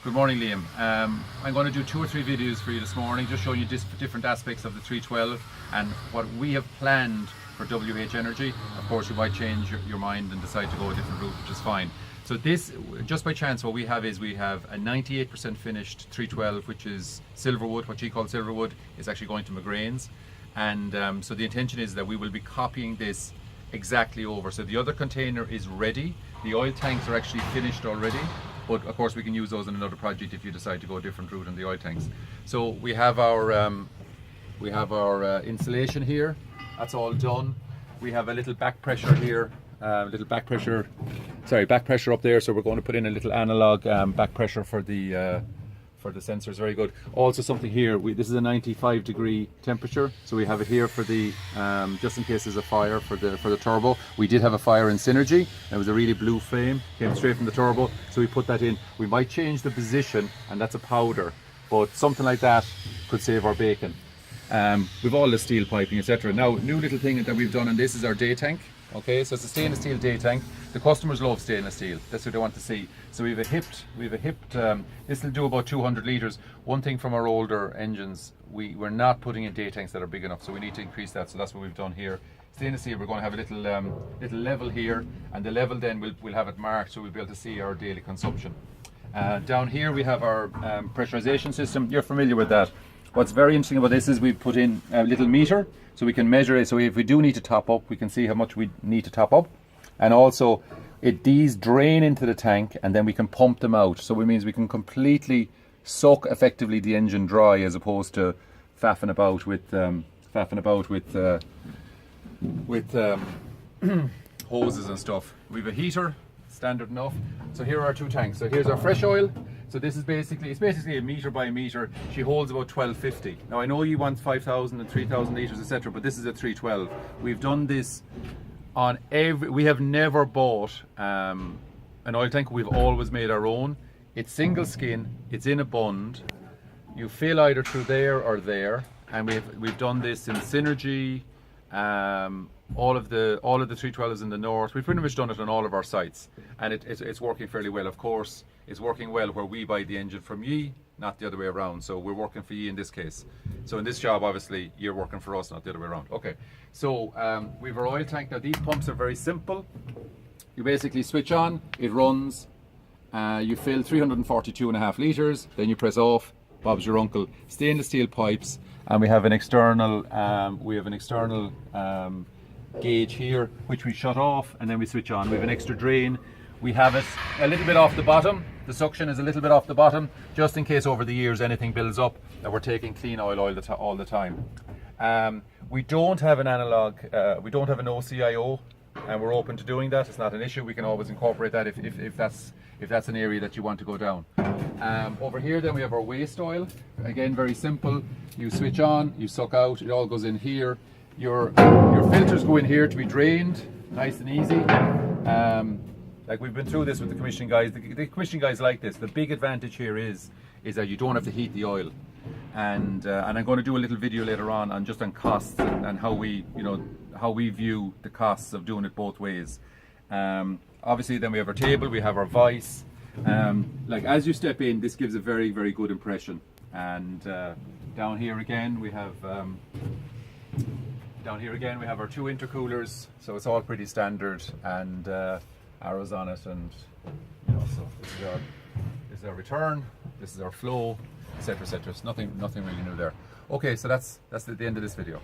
Good morning, Liam. I'm going to do 2 or 3 videos for you this morning, just showing you different aspects of the 312 and what we have planned for WH Energy. Of course, you might change your mind and decide to go a different route, which is fine. So this, just by chance, what we have is we have a 98% finished 312, which is silverwood, what she calls silverwood. It's actually going to Grainey's. And so the intention is that we will be copying this exactly over. So the other container is ready. The oil tanks are actually finished already. But of course we can use those in another project if you decide to go a different route on the oil tanks. So we have our insulation here. That's all done. We have a little back pressure here, back pressure up there. So we're going to put in a little analog back pressure for the sensors. Very good. Also something here. This is a 95-degree temperature, so we have it here for the just in case there's a fire for the turbo. We did have a fire in Synergy. It was a really blue flame, came straight from the turbo, so we put that in. We might change the position, and that's a powder, but something like that could save our bacon. We've all the steel piping, etc. Now, new little thing that we've done on this is our day tank. Okay, so it's a stainless steel day tank. The customers love stainless steel. That's what they want to see. So we have a hipped. This will do about 200 litres. One thing from our older engines, we're not putting in day tanks that are big enough, so we need to increase that. So that's what we've done here. Stainless steel. We're going to have a little level here, and the level then we'll have it marked, so we'll be able to see our daily consumption. Down here we have our pressurization system. You're familiar with that. What's very interesting about this is we've put in a little meter, so we can measure it. So if we do need to top up, we can see how much we need to top up. And also, these drain into the tank, and then we can pump them out. So it means we can completely suck effectively the engine dry, as opposed to faffing about with hoses and stuff. We have a heater, standard enough. So here are our 2 tanks. So here's our fresh oil. So this is basically a meter by meter. She holds about 1250. Now I know you want 5,000 and 3,000 litres, etc., but this is a 312. We've done this on we have never bought an oil tank. We've always made our own. It's single skin, it's in a bund. You fill either through there or there, and we've done this in Synergy, all of the 312s in the north. We've pretty much done it on all of our sites, and it's working fairly well. Of course, it's working well where we buy the engine from ye, not the other way around. So we're working for ye in this case. So in this job, obviously, you're working for us, not the other way around. Okay, so we have our oil tank. Now these pumps are very simple. You basically switch on, it runs, you fill 342.5 litres, then you press off, Bob's your uncle. Stainless steel pipes, and we have an external gauge here, which we shut off, and then we switch on. We have an extra drain. We have it a little bit off the bottom. The suction is a little bit off the bottom, just in case over the years anything builds up, that we're taking clean oil all the time. We don't have an analog, we don't have an OCIO, and we're open to doing that. It's not an issue. We can always incorporate that if that's an area that you want to go down. Over here then we have our waste oil. Again, very simple. You switch on, you suck out, it all goes in here. Your filters go in here to be drained, nice and easy. Like we've been through this with the commissioning guys. The commissioning guys like this. The big advantage here is that you don't have to heat the oil. And I'm going to do a little video later on just on costs and how we view the costs of doing it both ways. Obviously then we have our table, we have our vise. Like as you step in, this gives a very, very good impression. And down here again we have our 2 intercoolers, so it's all pretty standard, and arrows on it, and so this is our return, this is our flow, etc., etc. It's nothing really new there. Okay, so that's the end of this video.